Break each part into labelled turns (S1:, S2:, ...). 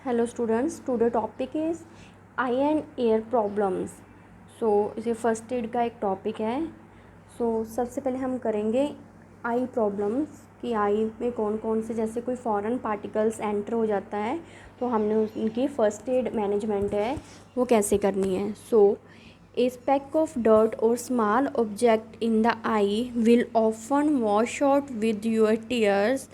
S1: Hello students, today topic is eye and ear problems. So ये first aid का एक topic है. सबसे पहले हम करेंगे आई प्रॉब्लम्स कि आई में कौन कौन से जैसे कोई फॉरेन पार्टिकल्स एंटर हो जाता है तो हमने उनकी फर्स्ट एड मैनेजमेंट है वो कैसे करनी है. A speck of dirt or small object in the eye will often wash out with your tears.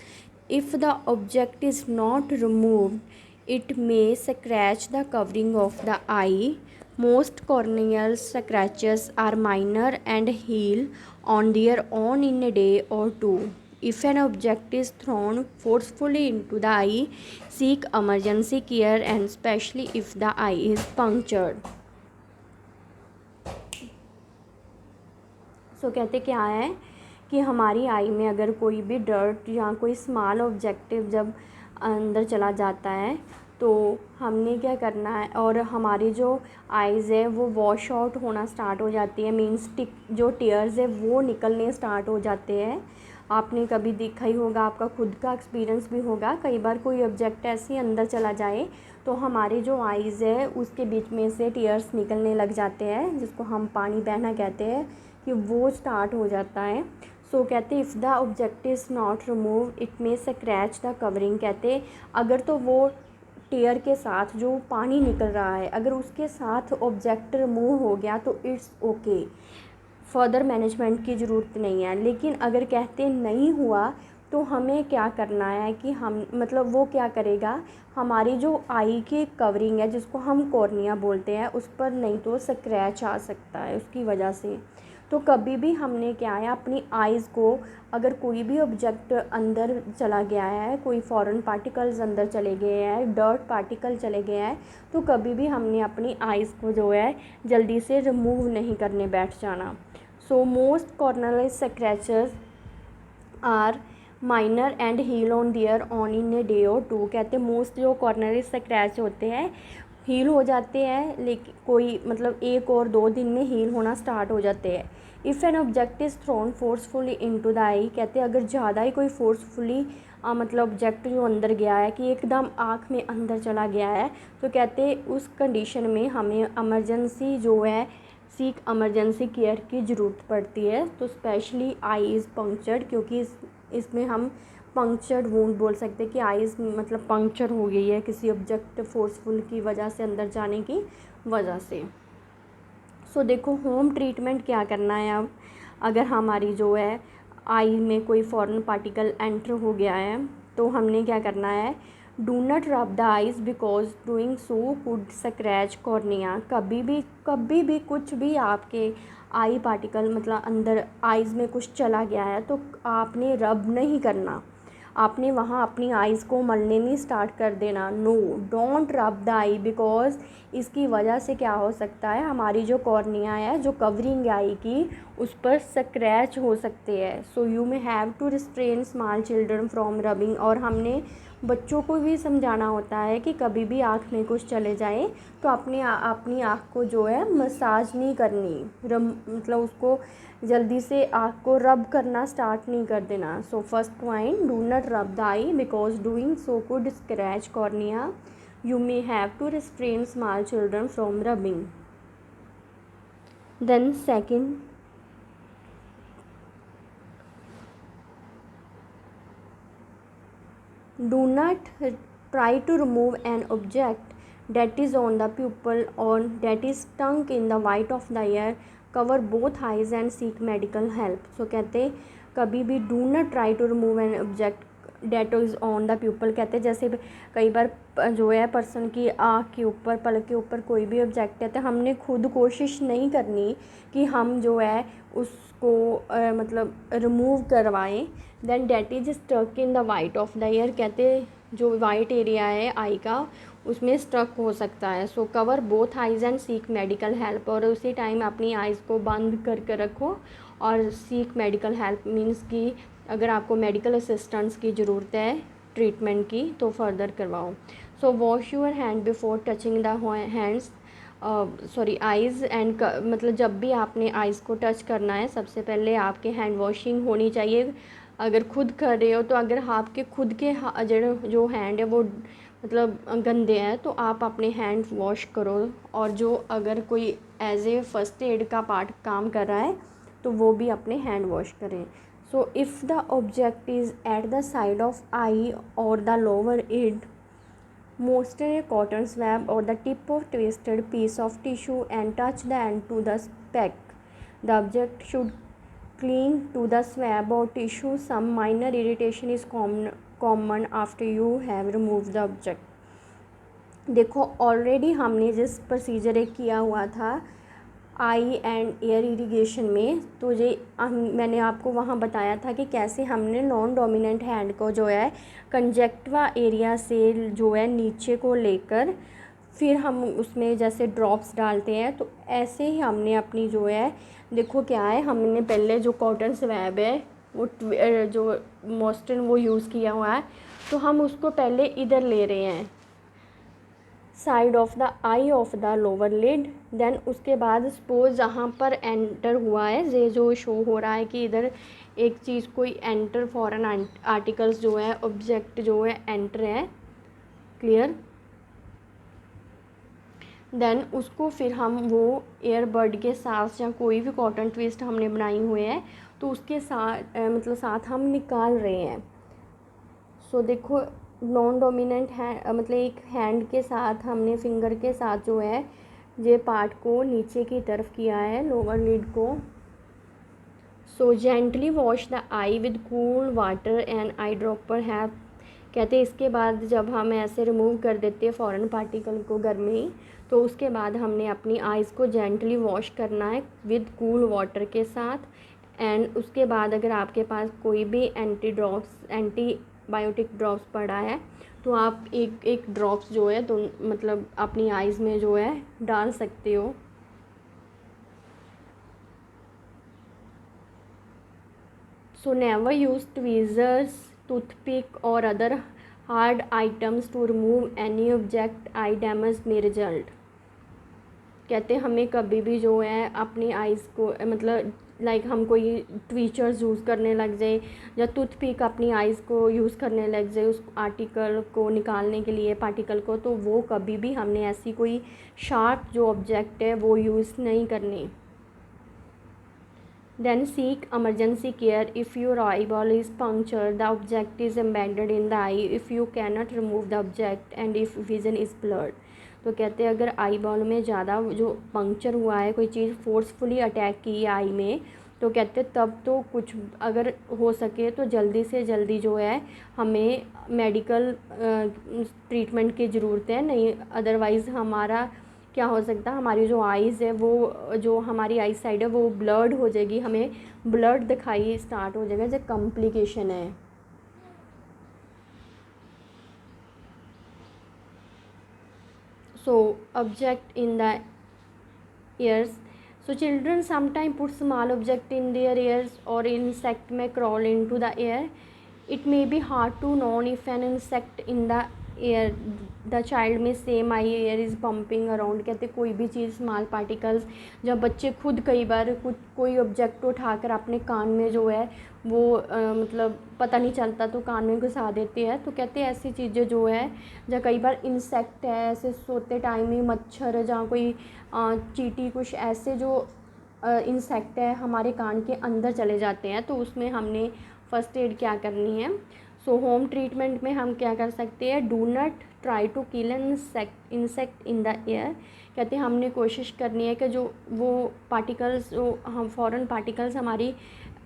S1: If the object is not removed, it may scratch the covering of the eye. Most corneal scratches are minor and heal on their own in a day or two. If an object is thrown forcefully into the eye, seek emergency care, and especially if the eye is punctured. कहते क्या है कि हमारी आई में अगर कोई भी dirt या कोई स्मॉल ऑब्जेक्टिव जब अंदर चला जाता है तो हमने क्या करना है, और हमारी जो आइज़ है वो वॉश आउट होना स्टार्ट हो जाती है, मीन्स जो टीयर्स है वो निकलने स्टार्ट हो जाते हैं. आपने कभी देखा ही होगा, आपका खुद का एक्सपीरियंस भी होगा, कई बार कोई ऑब्जेक्ट ऐसे अंदर चला जाए तो हमारी जो आइज़ है उसके बीच में से टीयर्स निकलने लग जाते हैं, जिसको हम पानी बहना कहते हैं, कि वो स्टार्ट हो जाता है. कहते if the object is not remove it may scratch the covering. कहते अगर तो वो टीयर के साथ जो पानी निकल रहा है अगर उसके साथ ऑब्जेक्ट रिमूव हो गया तो इट्स ओके, फर्दर मैनेजमेंट की ज़रूरत नहीं है. लेकिन अगर कहते नहीं हुआ तो हमें क्या करना है कि हम मतलब वो क्या करेगा, हमारी जो आई की कवरिंग है जिसको हम कॉर्निया बोलते हैं उस पर नहीं तो स्क्रैच आ सकता है उसकी वजह से. तो कभी भी हमने क्या है अपनी आइज़ को, अगर कोई भी ऑब्जेक्ट अंदर चला गया है, कोई फॉरेन पार्टिकल्स अंदर चले गए हैं, डर्ट पार्टिकल चले गए हैं, तो कभी भी हमने अपनी आइज़ को जो है जल्दी से रिमूव नहीं करने बैठ जाना. Most corner scratches are minor and heal on their own in a day or two. कहते मोस्ट जो कॉर्नर स्क्रैच होते हैं हील हो जाते हैं, लेकिन कोई मतलब 1 और 2 दिन में हील होना स्टार्ट हो जाते हैं. If an object is thrown forcefully into the eye. कहते अगर ज़्यादा ही कोई फोर्सफुली मतलब ऑब्जेक्ट जो अंदर गया है कि एकदम आँख में अंदर चला गया है तो कहते उस कंडीशन में हमें एमरजेंसी जो है सीक एमरजेंसी केयर की ज़रूरत पड़ती है. तो स्पेशली आई इज़ पंक्चर्ड, क्योंकि इसमें हम पंक्चर्ड वूंड बोल सकते हैं कि आइज़ मतलब पंक्चर हो गई है किसी ऑब्जेक्ट फोर्सफुल की वजह से अंदर जाने की वजह से. देखो होम ट्रीटमेंट क्या करना है. अब अगर हमारी जो है आई में कोई फॉरेन पार्टिकल एंटर हो गया है तो हमने क्या करना है, डू नॉट रब the eyes because doing so could scratch cornea. कभी भी कुछ भी आपके आई पार्टिकल मतलब अंदर आइज़ में कुछ चला गया है तो आपने रब नहीं करना, आपने वहाँ अपनी आइज़ को मलने नहीं स्टार्ट कर देना. No, don't rub the eye because इसकी वजह से क्या हो सकता है, हमारी जो कॉर्निया है जो कवरिंग आई की उस पर स्क्रैच हो सकते हैं. You may have to restrain small children from rubbing. और हमने बच्चों को भी समझाना होता है कि कभी भी आँख में कुछ चले जाए तो अपनी आँख को जो है मसाज नहीं करनी, मतलब उसको जल्दी से आँख को रब करना स्टार्ट नहीं कर देना. फर्स्ट पॉइंट, डू नॉट रब the eye because doing so could scratch cornea. You may have to restrain small children from rubbing. Then second, do not try to remove an object that is on the pupil or that is stuck in the white of the ear. Cover both eyes and seek medical help. कहते कभी भी do not try to remove an object that is on the pupal. कहते हैं जैसे कई बार जो है person की आँख के ऊपर पलक के ऊपर कोई भी ऑब्जेक्ट है तो हमने खुद कोशिश नहीं करनी कि हम जो है उसको मतलब रिमूव करवाएं. Then that is stuck in the white of the eye. कहते जो वाइट एरिया है आई का उसमें स्टक हो सकता है. Cover both eyes and seek medical help. और उसी टाइम अपनी आइज़ को बंद करके रखो और सीक मेडिकल हेल्प मीन्स कि अगर आपको मेडिकल असिस्टेंस की ज़रूरत है ट्रीटमेंट की तो फर्दर करवाओ. Wash your hand before touching the hands eyes and मतलब जब भी आपने आइज़ को टच करना है सबसे पहले आपके हैंड वॉशिंग होनी चाहिए. अगर खुद कर रहे हो तो अगर आपके खुद के जो हैंड है वो मतलब गंदे हैं तो आप अपने हैंड वॉश करो। और जो अगर कोई एज ए फर्स्ट एड का पार्ट काम कर रहा है तो वो भी अपने हैंड वॉश करें। So if the object is at the side of eye और the lower lid, moisten a cotton swab or the tip of twisted piece of tissue and touch the end to the speck. The object should cling to the swab or tissue. Some minor irritation is common after you have removed the object. देखो already हमने जिस procedure एक किया हुआ था आई and air irrigation में, तो ये मैंने आपको वहाँ बताया था कि कैसे हमने नॉन डोमिनेंट हैंड को जो है कंजक्टिवा एरिया से जो है नीचे को लेकर फिर हम उसमें जैसे ड्रॉप्स डालते हैं, तो ऐसे ही हमने अपनी जो है देखो क्या है, हमने पहले जो कॉटन स्वैब है वो जो मोस्टन वो यूज़ किया हुआ है, तो हम उसको पहले इधर ले रहे हैं side of the eye of the lower lid. Then उसके बाद सपोज जहाँ पर एंटर हुआ है ये जो शो हो रहा है कि इधर एक चीज़ कोई एंटर फॉरेन आर्टिकल्स जो है ऑब्जेक्ट जो है एंटर है, क्लियर। देन उसको फिर हम वो एयरबड के साथ या कोई भी कॉटन ट्विस्ट हमने बनाई हुए हैं तो उसके साथ मतलब साथ हम निकाल रहे हैं। सो देखो नॉन डोमिनेंट है मतलब एक हैंड के साथ हमने फिंगर के साथ जो है ये पार्ट को नीचे की तरफ किया है लोअर लिड को। So gently wash the eye with cool water and eye dropper have, कहते हैं इसके बाद जब हम ऐसे रिमूव कर देते हैं फॉरेन पार्टिकल को घर में ही, तो उसके बाद हमने अपनी आइज़ को जेंटली वॉश करना है विद कूल वाटर के साथ। एंड उसके बाद अगर आपके पास कोई भी एंटीबायोटिक ड्रॉप्स पड़ा है तो आप एक एक ड्रॉप्स जो है तो मतलब अपनी आइज़ में जो है डाल सकते हो। So never use tweezers, toothpick और other hard items to remove any object, eye damage may result. कहते हैं हमें कभी भी जो है अपनी आइज़ को मतलब लाइक हम कोई ट्वीचर्स यूज़ करने लग जाए या टूथपिक अपनी आइज़ को यूज़ करने लग जाए उस आर्टिकल को निकालने के लिए पार्टिकल को, तो वो कभी भी हमने ऐसी कोई शार्प जो ऑब्जेक्ट है वो यूज़ नहीं करनी। Then seek emergency care if your eyeball is punctured, the object is embedded in the eye, if you cannot remove the object and if vision is blurred। तो कहते हैं अगर आई बॉल में ज़्यादा जो पंक्चर हुआ है कोई चीज़ फोर्सफुली अटैक की है आई में, तो कहते हैं तब तो कुछ अगर हो सके तो जल्दी से जल्दी जो है हमें मेडिकल ट्रीटमेंट की ज़रूरत है, नहीं अदरवाइज़ हमारा क्या हो सकता है हमारी जो आइज़ है वो जो हमारी आई साइड है वो ब्लर्ड हो जाएगी, हमें ब्लड दिखाई स्टार्ट हो जाएगा जो कॉम्प्लिकेशन है। So object in the ears, so children sometimes put small object in their ears or insect may crawl into the air. It may be hard to know if an insect in the air, the child may say my ear is pumping around। कहते कोई भी चीज़ small particles जब बच्चे खुद कई बार कुछ कोई object उठाकर अपने कान में जो है वो मतलब पता नहीं चलता तो कान में घुसा देते हैं, तो कहते हैं ऐसी चीज़ें जो है जहाँ कई बार इंसेक्ट है ऐसे सोते टाइम ही मच्छर जहाँ कोई चींटी कुछ ऐसे जो इंसेक्ट है हमारे कान के अंदर चले जाते हैं, तो उसमें हमने फ़र्स्ट एड क्या करनी है। सो होम ट्रीटमेंट में हम क्या कर सकते हैं, do not try to kill an insect in the ear. कहते हैं हमने कोशिश करनी है कि जो वो पार्टिकल्स जो हम फॉरेन पार्टिकल्स हमारी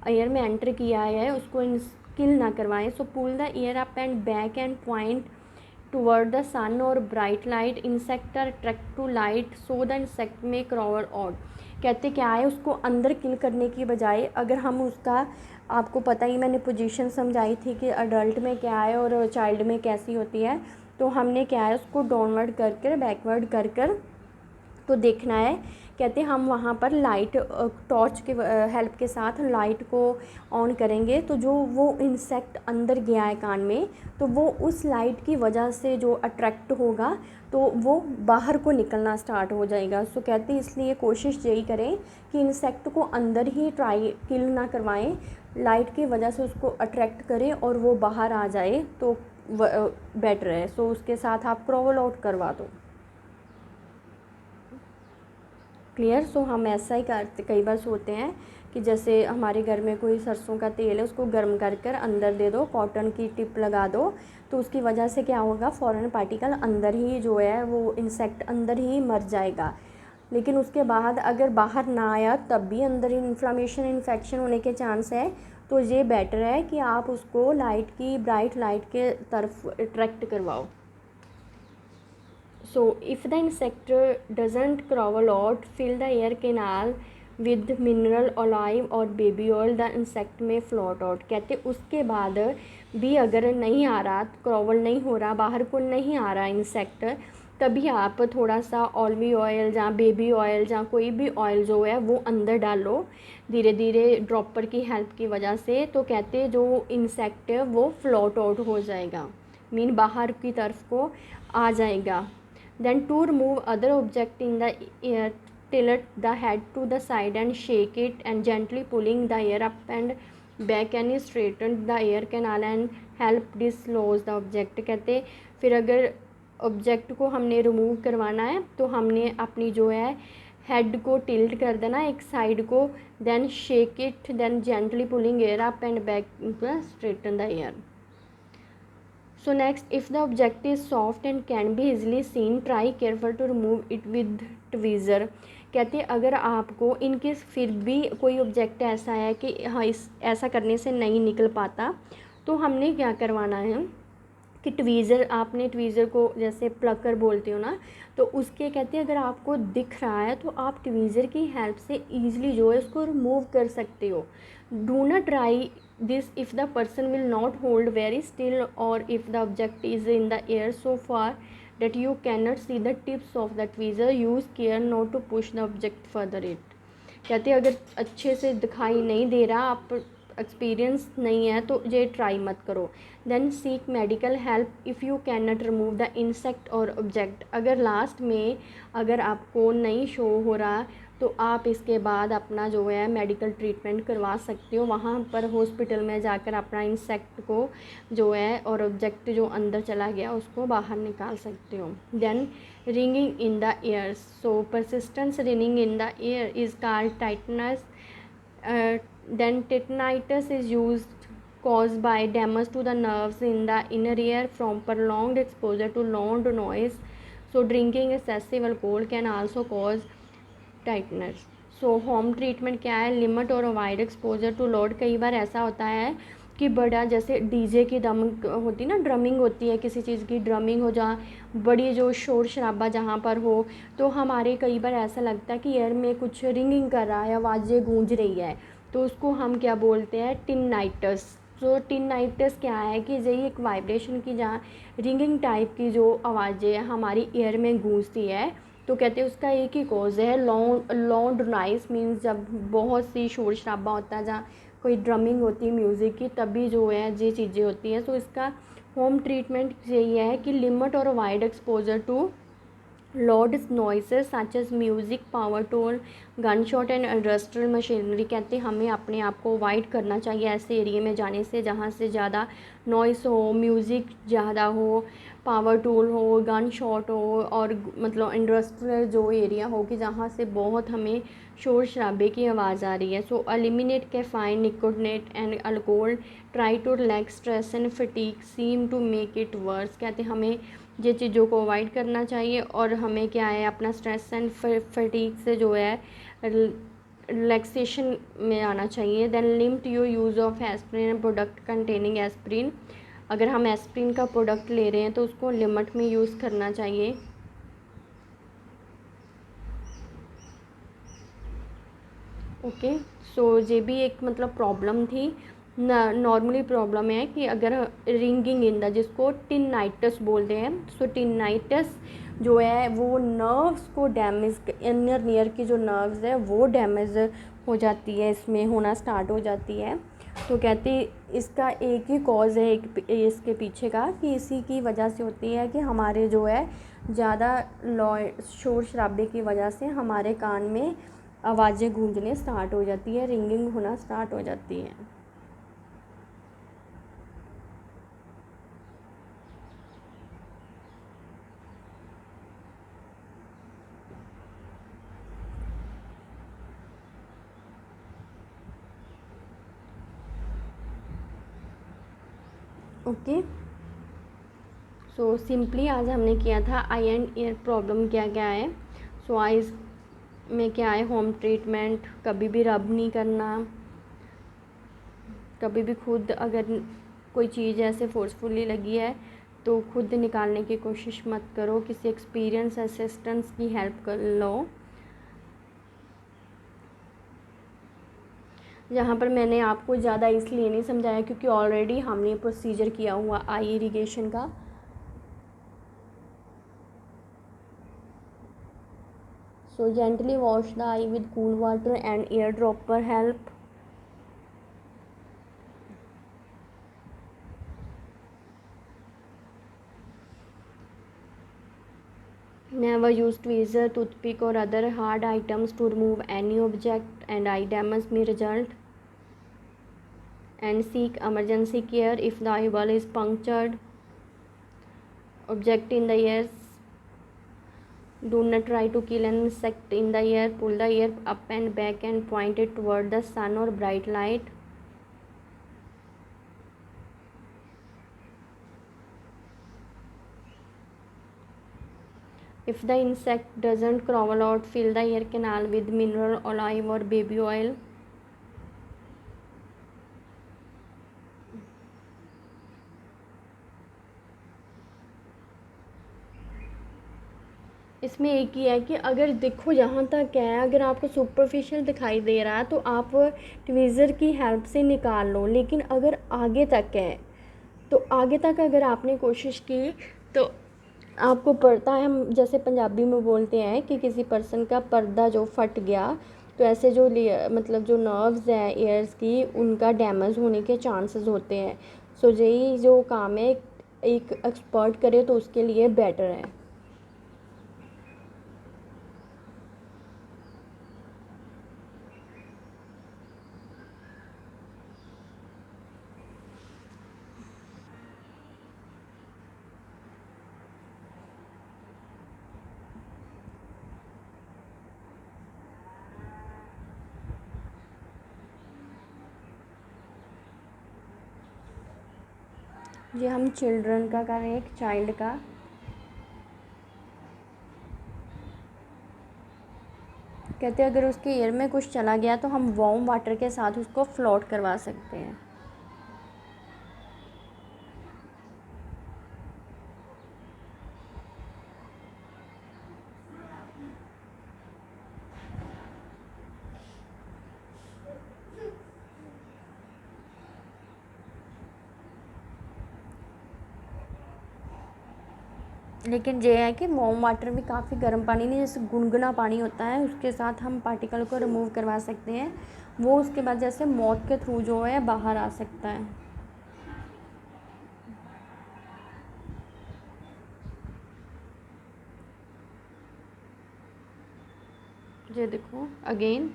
S1: एयर में एंटर किया है उसको किल ना करवाएं। So pull the ear up and back and point toward the sun और bright light, insect are attract to light so the insect may crawl out. कहते क्या है उसको अंदर किल करने की बजाय अगर हम उसका, आपको पता ही मैंने पोजीशन समझाई थी कि अडल्ट में क्या है और चाइल्ड में कैसी होती है, तो हमने क्या है उसको डाउनवर्ड कर कर बैकवर्ड कर कर तो देखना है। कहते हम वहाँ पर लाइट टॉर्च के हेल्प के साथ लाइट को ऑन करेंगे तो जो वो इंसेक्ट अंदर गया है कान में तो वो उस लाइट की वजह से जो अट्रैक्ट होगा तो वो बाहर को निकलना स्टार्ट हो जाएगा। सो कहते हैं इसलिए कोशिश यही करें कि इंसेक्ट को अंदर ही ट्राई किल ना करवाएं, लाइट की वजह से उसको अट्रैक्ट करें और वो बाहर आ जाए, तो बेटर है। सो उसके साथ आप क्रॉवल आउट करवा दो। क्लियर। सो हम ऐसा ही करते, कई बार सोते हैं कि जैसे हमारे घर में कोई सरसों का तेल है, उसको गर्म कर कर अंदर दे दो, कॉटन की टिप लगा दो, तो उसकी वजह से क्या होगा, फॉरेन पार्टिकल अंदर ही जो है वो इंसेक्ट अंदर ही मर जाएगा। लेकिन उसके बाद अगर बाहर ना आया तब भी अंदर इन्फ्लामेशन इन्फेक्शन होने के चांस है। तो ये बेटर है कि आप उसको लाइट की, ब्राइट लाइट के तरफ अट्रैक्ट करवाओ। So if the insect doesn't crawl out, fill the air canal with mineral olive और baby oil, the insect may float out। कहते उसके बाद भी अगर नहीं आ रहा, क्रॉवल नहीं हो रहा, बाहर को नहीं आ रहा इंसेक्ट, तभी आप थोड़ा सा ऑलिव ऑयल या बेबी ऑयल या कोई भी ऑयल जो है वो अंदर डालो धीरे धीरे ड्रॉपर की हेल्प की वजह से। तो कहते जो इंसेक्ट है वो फ्लोट आउट हो जाएगा, मीन बाहर की तरफ को आ जाएगा। Then to remove other object in the air, tilt the head to the side and shake it and gently pulling the air up and back and straighten the air canal and help dislodge the object। कहते फिर अगर object को हमने remove करवाना है तो हमने अपनी जो है हेड को टिल्ट कर देना एक साइड को, then shake it, then gently pulling ear up and back straighten the ear. So next, if the object is soft and can be easily seen, try careful to remove it with tweezer। कहते अगर आपको in case फिर भी कोई object ऐसा है कि हाँ इस ऐसा करने से नहीं निकल पाता, तो हमने क्या करवाना है कि ट्वीज़र, आपने ट्वीज़र को जैसे प्लकर बोलते हो ना, तो उसके कहते हैं अगर आपको दिख रहा है तो आप ट्वीज़र की हेल्प से ईज़िली जो है उसको रिमूव कर सकते हो। Do not try this if the person will not hold very still or if the object is in the air so far that you cannot see the tips of the tweezer, use care not to push the object further it। कहते अगर अच्छे से दिखाई नहीं दे रहा, आप experience नहीं है तो ये ट्राई मत करो। Then seek medical help if you can not remove the insect or object. अगर लास्ट में अगर आपको नहीं शो हो रहा तो आप इसके बाद अपना जो है मेडिकल ट्रीटमेंट करवा सकते हो, वहाँ पर हॉस्पिटल में जाकर अपना इंसेक्ट को जो है और ऑब्जेक्ट जो अंदर चला गया उसको बाहर निकाल सकते हो। Then ringing in the ear. So persistence ringing in the ear is called tinnitus. Then tinnitus is used caused by damage to the nerves in the inner ear from prolonged exposure to loud noise। So drinking excessive alcohol can also cause tinnitus. So home treatment क्या है, limit or avoid exposure to load. कई बार ऐसा होता है कि बड़ा जैसे DJ की दम होती ना, ड्रमिंग होती है, किसी चीज़ की ड्रमिंग हो, जहाँ बड़ी जो शोर शराबा जहाँ पर हो, तो हमारे कई बार ऐसा लगता है कि एयर में कुछ रिंगिंग कर रहा है, आवाज़ें गूंज रही है, तो उसको हम क्या बोलते हैं, टिनाइटस। तो टिनाइटस क्या है कि यही एक वाइब्रेशन की जहाँ रिंगिंग टाइप की जो आवाज़ें हमारी एयर में गूंजती है, तो कहते हैं उसका एक ही कॉज है लाउड नॉइज़, मीन्स जब बहुत सी शोर शराबा होता है, जहाँ कोई ड्रमिंग होती है म्यूज़िक की, तभी जो है ये चीज़ें होती हैं। तो इसका होम ट्रीटमेंट यही है कि limit or avoid exposure to loud noises such as music, power tool, gun shot and industrial machinery. कहते हैं हमें अपने आप को अवॉइड करना चाहिए ऐसे एरिया में जाने से जहाँ से ज़्यादा नॉइस हो, म्यूज़िक ज़्यादा हो, पावर टूल हो, गन शॉट हो, और मतलब इंडस्ट्रियल जो एरिया हो कि जहाँ से बहुत हमें शोर शराबे की आवाज़ आ रही है। So eliminate caffeine, nicotine and alcohol, try to relax stress and fatigue seem to make it worse. कहते हैं हमें ये चीज़ों को अवॉइड करना चाहिए और हमें क्या है अपना स्ट्रेस एंड फटीग से जो है रिलैक्सेशन में आना चाहिए। Then limit your use of aspirin and product containing aspirin. अगर हम एस्प्रिन का प्रोडक्ट ले रहे हैं तो उसको लिमिट में यूज़ करना चाहिए। ओके, सो ये भी एक मतलब प्रॉब्लम थी। नॉर्मली प्रॉब्लम है कि अगर रिंगिंग इन द, जिसको टिनाइटस बोलते हैं, सो टिनाइटस जो है वो नर्व्स को डैमेज, इनर ईयर की जो नर्व्स है वो डैमेज हो जाती है, इसमें होना स्टार्ट हो जाती है। तो कहते इसका एक ही कॉज़ है इसके पीछे का, कि इसी की वजह से होती है कि हमारे जो है ज़्यादा शोर शराबे की वजह से हमारे कान में आवाज़ें गूंजने स्टार्ट हो जाती है, रिंगिंग होना स्टार्ट हो जाती है। ओके, सो सिंपली आज हमने किया था आई एंड ईयर प्रॉब्लम क्या क्या है। सो आइज़ में क्या है, होम ट्रीटमेंट, कभी भी रब नहीं करना, कभी भी खुद अगर कोई चीज़ ऐसे फोर्सफुली लगी है तो खुद निकालने की कोशिश मत करो, किसी एक्सपीरियंस असिस्टेंट्स की हेल्प कर लो। यहाँ पर मैंने आपको ज़्यादा इसलिए नहीं समझाया क्योंकि ऑलरेडी हमने प्रोसीजर किया हुआ आई इरिगेशन का। So gently wash the eye with cool water and ear dropper help. Never use tweezer, toothpick or other hard items to remove any object and eye damage may result. And seek emergency care if the eyeball is punctured. Object in the ears. Do not try to kill an insect in the ear. Pull the ear up and back and point it toward the sun or bright light. If the insect doesn't crawl out, fill the ear canal with mineral olive or baby oil. इसमें एक ही है कि अगर देखो यहाँ तक है, अगर आपको सुपरफिशियल दिखाई दे रहा है तो आप ट्वीज़र की हेल्प से निकाल लो, लेकिन अगर आगे तक है तो आगे तक अगर आपने कोशिश की तो आपको पड़ता है, हम जैसे पंजाबी में बोलते हैं कि किसी पर्सन का पर्दा जो फट गया, तो ऐसे जो मतलब जो नर्व्स हैं ईयर्स की उनका डैमेज होने के चांसेस होते हैं। सो यही जो काम है एक एक्सपर्ट करे तो उसके लिए बेटर है। ये हम चिल्ड्रन का कर रहे हैं, एक चाइल्ड का। कहते हैं अगर उसके ईयर में कुछ चला गया तो हम वार्म वाटर के साथ उसको फ्लोट करवा सकते हैं। लेकिन ये है कि वार्म वाटर भी काफ़ी गर्म पानी नहीं, जैसे गुनगुना पानी होता है उसके साथ हम पार्टिकल को रिमूव करवा सकते हैं, वो उसके बाद जैसे मौत के थ्रू जो है बाहर आ सकता है। ये देखो अगेन,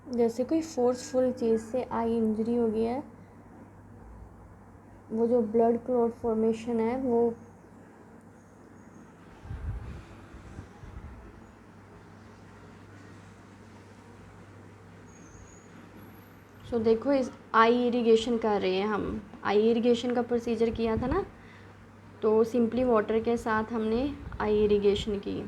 S1: जैसे कोई फोर्सफुल चीज़ से आई इंजरी हो गई है, वो जो ब्लड क्लॉट फॉर्मेशन है वो सो देखो इस आई इरिगेशन कर रहे हैं हम, आई इरिगेशन का प्रोसीजर किया था ना, तो सिंपली वाटर के साथ हमने आई इरिगेशन की।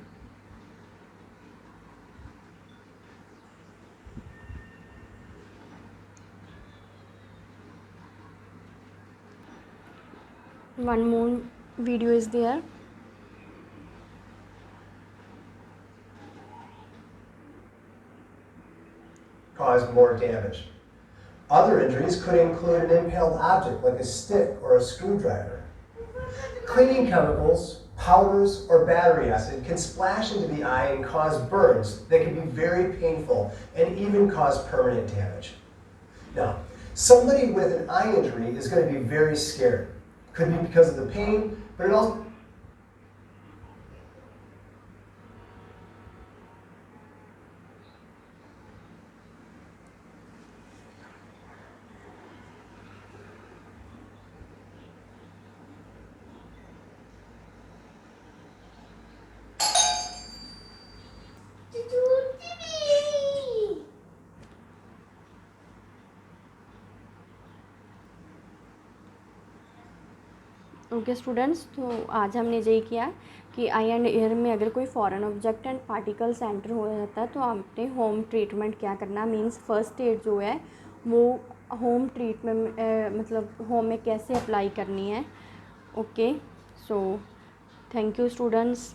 S1: One more video is there.
S2: Cause more damage. Other injuries could include an impaled object like a stick or a screwdriver. Cleaning chemicals, powders, or battery acid can splash into the eye and cause burns that can be very painful and even cause permanent damage. Now, somebody with an eye injury is going to be very scared. Could be because of the pain, but it also
S1: okay students, तो आज हमने यही किया कि आई and air में अगर कोई foreign object and particle centre हो जाता है तो आपने होम ट्रीटमेंट क्या करना, मींस फर्स्ट एड जो है वो होम ट्रीटमेंट मतलब होम में कैसे अप्लाई करनी है। Okay, so thank you students.